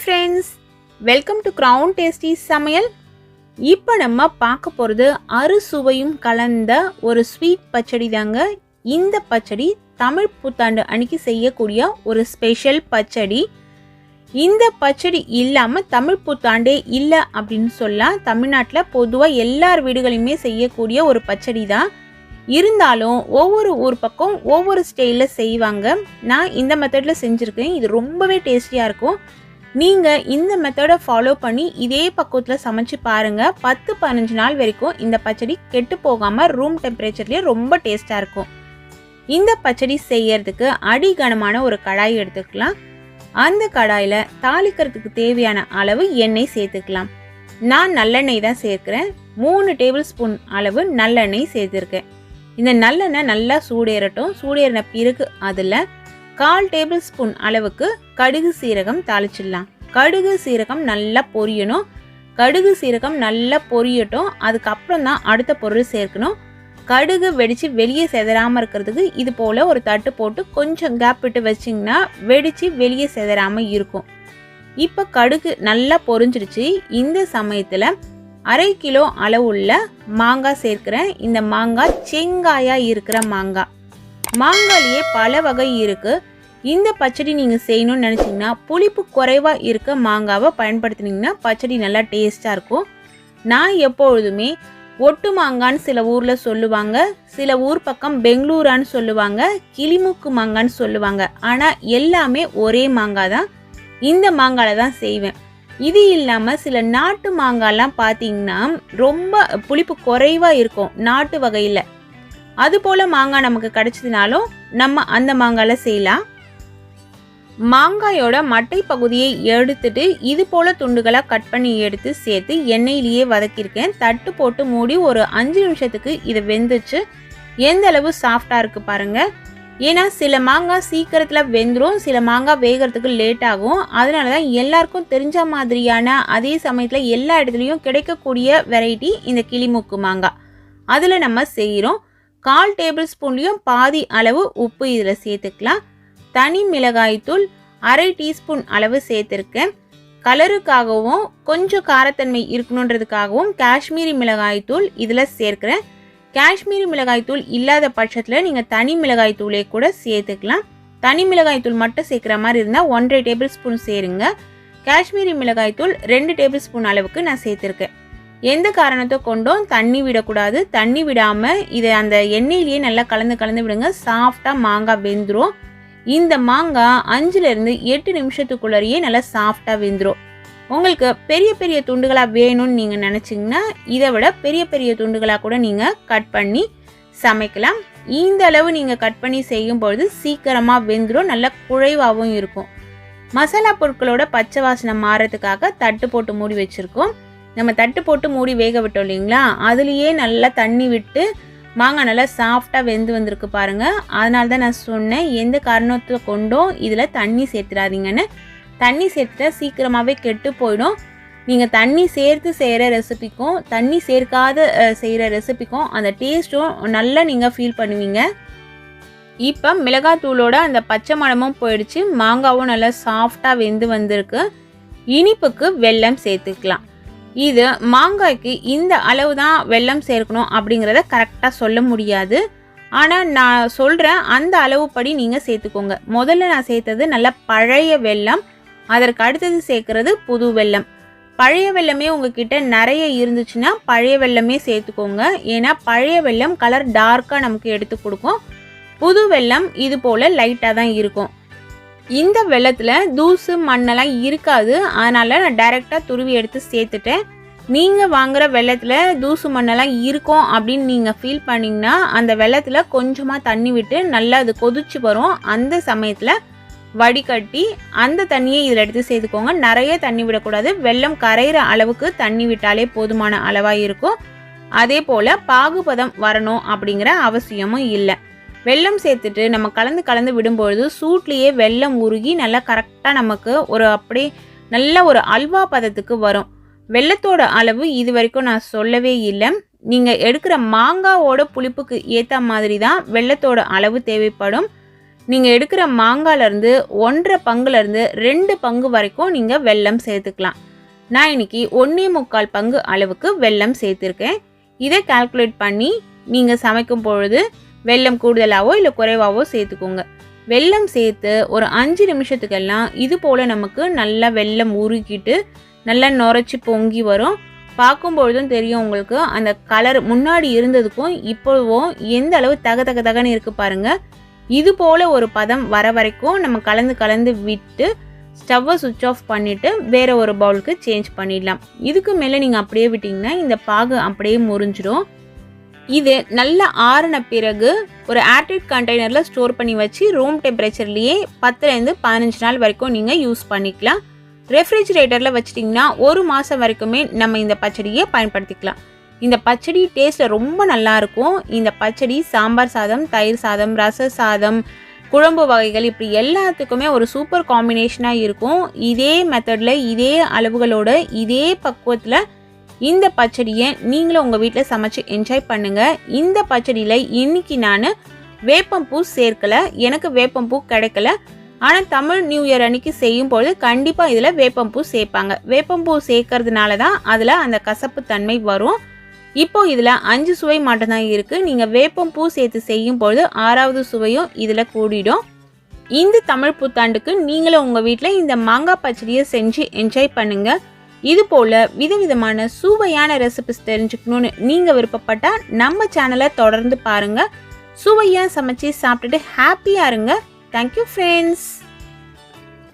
friends, welcome to Crown Tasty Samayal. இப்போ நம்ம பார்க்க போகிறது அறுசுவையும் கலந்த ஒரு ஸ்வீட் பச்சடி தாங்க. இந்த பச்சடி தமிழ் புத்தாண்டு அன்னைக்கு செய்யக்கூடிய ஒரு ஸ்பெஷல் பச்சடி. இந்த பச்சடி இல்லாமல் தமிழ் புத்தாண்டே இல்லை அப்படின்னு சொல்லலாம். தமிழ்நாட்டில் பொதுவாக எல்லார் வீடுகளையுமே செய்யக்கூடிய ஒரு பச்சடி தான். இருந்தாலும் ஒவ்வொரு ஊர் பக்கம் ஒவ்வொரு ஸ்டைலில் செய்வாங்க. நான் இந்த மெத்தடில் செஞ்சுருக்கேன். இது ரொம்பவே டேஸ்டியாக இருக்கும். நீங்கள் இந்த மெத்தடை ஃபாலோ பண்ணி இதே பக்குவத்தில் சமைச்சு பாருங்கள். 10-15 நாள் வரைக்கும் இந்த பச்சடி கெட்டு போகாமல் ரூம் டெம்பரேச்சர்லேயே ரொம்ப டேஸ்ட்டாக இருக்கும். இந்த பச்சடி செய்யறதுக்கு அடிகனமான ஒரு கடாய் எடுத்துக்கலாம். அந்த கடாயில் தாளிக்கிறதுக்கு தேவையான அளவு எண்ணெய் சேர்த்துக்கலாம். நான் நல்லெண்ணெய் தான் சேர்க்குறேன். 3 டேபிள் ஸ்பூன் அளவு நல்லெண்ணெய் சேர்த்துருக்கேன். இந்த நல்லெண்ணெய் நல்லா சூடேறட்டும். சூடேறின பிறகு அதில் 1/4 டேபிள் ஸ்பூன் அளவுக்கு கடுகு சீரகம் தாளிச்சிடலாம். கடுகு சீரகம் நல்லா பொரியணும். கடுகு சீரகம் நல்லா பொரியட்டும். அதுக்கப்புறம் தான் அடுத்த பொருள் சேர்க்கணும். கடுகு வெடித்து வெளியே செதறாமல் இருக்கிறதுக்கு இது போல் ஒரு தட்டு போட்டு கொஞ்சம் கேப் விட்டு வச்சிங்கன்னா வெடித்து வெளியே செதறாமல் இருக்கும். இப்போ கடுகு நல்லா பொரிஞ்சிடுச்சு. இந்த சமயத்தில் 1/2 கிலோ அளவுள்ள மாங்காய் சேர்க்கிறேன். இந்த மாங்காய் செங்காயாக இருக்கிற மாங்காய். மாங்காயிலேயே பல வகை இருக்குது. இந்த பச்சடி நீங்கள் செய்யணும்னு நினச்சிங்கன்னா புளிப்பு குறைவாக இருக்க மாங்காவை பயன்படுத்தினீங்கன்னா பச்சடி நல்லா டேஸ்ட்டாக இருக்கும். நான் எப்பொழுதுமே ஒட்டு மாங்கான்னு சில ஊரில் சொல்லுவாங்க, சில ஊர் பக்கம் பெங்களூரான்னு சொல்லுவாங்க, கிளிமுக்கு மாங்கான்னு சொல்லுவாங்க. ஆனால் எல்லாமே ஒரே மாங்காய் தான். இந்த மாங்காயில் தான் செய்வேன். இது இல்லாமல் சில நாட்டு மாங்காய்லாம் பார்த்தீங்கன்னா ரொம்ப புளிப்பு குறைவாக இருக்கும் நாட்டு வகையில். அதுபோல் மாங்காய் நமக்கு கிடைச்சதுனாலும் நம்ம அந்த மாங்காயில் செய்யலாம். மாங்காயோட மட்டை பகுதியை எடுத்துட்டு இது போல் துண்டுகளாக கட் பண்ணி எடுத்து சேர்த்து எண்ணெயிலேயே வதக்கியிருக்கேன். தட்டு போட்டு மூடி ஒரு 5 நிமிஷத்துக்கு இதை வெந்துச்சு. எந்த அளவு சாஃப்டாக இருக்குது பாருங்கள். ஏன்னா சில மாங்காய் சீக்கிரத்தில் வெந்துடும், சில மாங்காய் வேகிறதுக்கு லேட் ஆகும். அதனால தான் எல்லாருக்கும் தெரிஞ்ச மாதிரியான அதே சமயத்தில் எல்லா இடத்துலையும் கிடைக்கக்கூடிய வெரைட்டி இந்த கிளிமுக்கு மாங்காய். அதில் நம்ம செய்கிறோம். 1/4 டேபிள் ஸ்பூன்லேயும் பாதி அளவு உப்பு இதில் சேர்த்துக்கலாம். தனி மிளகாய்த்தூள் 1/2 டீஸ்பூன் அளவு சேர்த்துருக்கேன். கலருக்காகவும் கொஞ்சம் காரத்தன்மை இருக்கணுன்றதுக்காகவும் காஷ்மீரி மிளகாய்த்தூள் இதில் சேர்க்குறேன். காஷ்மீரி மிளகாய்த்தூள் இல்லாத பட்சத்தில் நீங்கள் தனி மிளகாய்த்தூளே கூட சேர்த்துக்கலாம். தனி மிளகாய்த்தூள் மட்டும் சேர்க்குற மாதிரி இருந்தால் 1/2 டேபிள் ஸ்பூன் சேருங்க. காஷ்மீரி மிளகாய்த்தூள் 2 டேபிள் ஸ்பூன் அளவுக்கு நான் சேர்த்துருக்கேன். எந்த காரணத்தை கொண்டும் தண்ணி விடக்கூடாது. தண்ணி விடாமல் இதை அந்த எண்ணெயிலேயே நல்லா கலந்து விடுங்க. சாஃப்டாக மாங்காய் வெந்துடும். இந்த மாங்காய் 5லேருந்து 8 நிமிஷத்துக்குள்ளேயே நல்லா சாஃப்டாக வெந்துடும். உங்களுக்கு பெரிய பெரிய துண்டுகளாக வேணும்னு நீங்கள் நினச்சிங்கன்னா இதை விட பெரிய பெரிய துண்டுகளாக கூட நீங்கள் கட் பண்ணி சமைக்கலாம். இந்த அளவு நீங்கள் கட் பண்ணி செய்யும்பொழுது சீக்கிரமாக வெந்துடும், நல்லா குழைவாகவும் இருக்கும். மசாலா பொருட்களோட பச்சை வாசனை மாறதுக்காக தட்டு போட்டு மூடி வச்சுருக்கோம். நம்ம தட்டு போட்டு மூடி வேக விட்டோம் இல்லைங்களா, அதுலேயே நல்லா தண்ணி விட்டு மாங்காய் நல்லா சாஃப்டாக வெந்து வந்திருக்கு பாருங்கள். அதனால தான் நான் சொன்னேன் எந்த காரணத்தை கொண்டும் இதில் தண்ணி சேர்த்துடாதீங்கன்னு. தண்ணி சேர்த்துட்டா சீக்கிரமாகவே கெட்டு போயிடும். நீங்கள் தண்ணி சேர்த்து செய்கிற ரெசிபிக்கும் தண்ணி சேர்க்காத செய்கிற ரெசிபிக்கும் அந்த டேஸ்ட்டும் நல்லா நீங்கள் ஃபீல் பண்ணுவீங்க. இப்போ மிளகாத்தூளோட அந்த பச்சை மணமும் போயிடுச்சு. மாங்காவும் நல்லா சாஃப்டாக வெந்து வந்திருக்கு. இனிப்புக்கு வெல்லம் சேர்த்துக்கலாம். இது மாங்காய்க்கு இந்த அளவு தான் வெல்லம் சேர்க்கணும் அப்படிங்கிறத கரெக்டாக சொல்ல முடியாது. ஆனால் நான் சொல்கிறேன் அந்த அளவுப்படி நீங்கள் சேர்த்துக்கோங்க. முதல்ல நான் சேர்த்தது நல்ல பழைய வெல்லம், அதற்கு அடுத்தது சேர்க்குறது புது வெல்லம். பழைய வெல்லமே உங்ககிட்ட நிறைய இருந்துச்சுன்னா பழைய வெல்லமே சேர்த்துக்கோங்க. ஏன்னா பழைய வெல்லம் கலர் டார்க்காக நமக்கு எடுத்து கொடுக்கும். புது வெல்லம் இது போல் லைட்டாக தான் இருக்கும். இந்த வெல்லத்தில் தூசு மண்ணெல்லாம் இருக்காது. அதனால் நான் டைரெக்டாக துருவி எடுத்து சேர்த்துட்டேன். நீங்கள் வாங்குகிற வெல்லத்தில் தூசு மண்ணெல்லாம் இருக்கும் அப்படின்னு நீங்கள் ஃபீல் பண்ணிங்கன்னா அந்த வெல்லத்தில் கொஞ்சமாக தண்ணி விட்டு நல்லா அது கொதிச்சு வரும். அந்த சமயத்தில் வடிகட்டி அந்த தண்ணியை இதில் எடுத்து சேர்த்துக்கோங்க. நிறைய தண்ணி விடக்கூடாது. வெல்லம் கரைகிற அளவுக்கு தண்ணி விட்டாலே போதுமான அளவாக இருக்கும். அதே போல் பாகுபதம் வரணும் அப்படிங்கிற அவசியமும் இல்லை. வெல்லம் சேர்த்துட்டு நம்ம கலந்து விடும்பொழுது சூட்லேயே வெல்லம் உருகி நல்லா கரெக்டாக நமக்கு ஒரு அப்படியே நல்ல ஒரு அல்வா பதத்துக்கு வரும். வெல்லத்தோட அளவு இது வரைக்கும் நான் சொல்லவே இல்லை. நீங்கள் எடுக்கிற மாங்காவோட புளிப்புக்கு ஏற்ற மாதிரி தான் வெல்லத்தோட அளவு தேவைப்படும். நீங்கள் எடுக்கிற மாங்காயிலேருந்து 1.5 பங்குலேருந்து 2 பங்கு வரைக்கும் நீங்கள் வெல்லம் சேர்த்துக்கலாம். நான் இன்னைக்கு 1.25 பங்கு அளவுக்கு வெல்லம் சேர்த்துருக்கேன். இதை கால்குலேட் பண்ணி நீங்கள் சமைக்கும் பொழுது வெல்லம் கூடுதலாவோ இல்லை குறைவாவோ சேர்த்துக்கோங்க. வெல்லம் சேர்த்து ஒரு 5 நிமிஷத்துக்கெல்லாம் இது போல் நமக்கு நல்லா வெல்லம் உருக்கிட்டு நல்லா நுரைச்சி பொங்கி வரும். பார்க்கும்பொழுதும் தெரியும் உங்களுக்கு அந்த கலர் முன்னாடி இருந்ததுக்கும் இப்போவும் எந்த அளவு தகன்னு இருக்குது பாருங்கள். இது போல் ஒரு பதம் வர வரைக்கும் நம்ம கலந்து விட்டு ஸ்டவ்வை சுவிட்ச் ஆஃப் பண்ணிவிட்டு வேறு ஒரு பவுலுக்கு சேஞ்ச் பண்ணிடலாம். இதுக்கு மேலே நீங்கள் அப்படியே விட்டிங்கன்னா இந்த பாகு அப்படியே முறிஞ்சிடும். இது நல்லா ஆறின பிறகு ஒரு ஏர்டைட் கண்டெய்னரில் ஸ்டோர் பண்ணி வச்சு ரூம் டெம்பரேச்சர்லேயே 10லேருந்து 15 நாள் வரைக்கும் நீங்கள் யூஸ் பண்ணிக்கலாம். ரெஃப்ரிஜிரேட்டரில் வச்சிட்டிங்கன்னா 1 மாதம் வரைக்குமே நம்ம இந்த பச்சடியை பயன்படுத்திக்கலாம். இந்த பச்சடி டேஸ்ட்டில் ரொம்ப நல்லாயிருக்கும். இந்த பச்சடி சாம்பார் சாதம், தயிர் சாதம், ரச சாதம், குழம்பு வகைகள் இப்படி எல்லாத்துக்குமே ஒரு சூப்பர் காம்பினேஷனாக இருக்கும். இதே மெத்தடில் இதே அளவுகளோட இதே பக்குவத்தில் இந்த பச்சடியை நீங்களும் உங்கள் வீட்டில் சமைச்சு என்ஜாய் பண்ணுங்கள். இந்த பச்சடியில் இன்றைக்கி நான் வேப்பம்பூ சேர்க்கலை, எனக்கு வேப்பம்பூ கிடைக்கல. ஆனால் தமிழ் நியூ இயர் அன்னைக்கு செய்யும்போது கண்டிப்பாக இதில் வேப்பம்பூ சேர்ப்பாங்க. வேப்பம்பூ சேர்க்கறதுனால தான் அதில் அந்த கசப்பு தன்மை வரும். இப்போது இதில் 5 சுவை மட்டும்தான் இருக்குது. நீங்கள் வேப்பம்பூ சேர்த்து செய்யும்பொழுது 6வது சுவையும் இதில் கூடிடும். இந்த தமிழ் புத்தாண்டுக்கு நீங்களும் உங்கள் வீட்டில் இந்த மாங்காய் பச்சடியை செஞ்சு என்ஜாய் பண்ணுங்கள். இது போல் விதவிதமான சுவையான ரெசிபிஸ் தெரிஞ்சுக்கணுன்னு நீங்கள் விருப்பப்பட்டால் நம்ம சேனலை தொடர்ந்து பாருங்கள். சுவையாக சமைச்சு சாப்பிட்டுட்டு ஹாப்பியாக இருங்க. Thank you friends.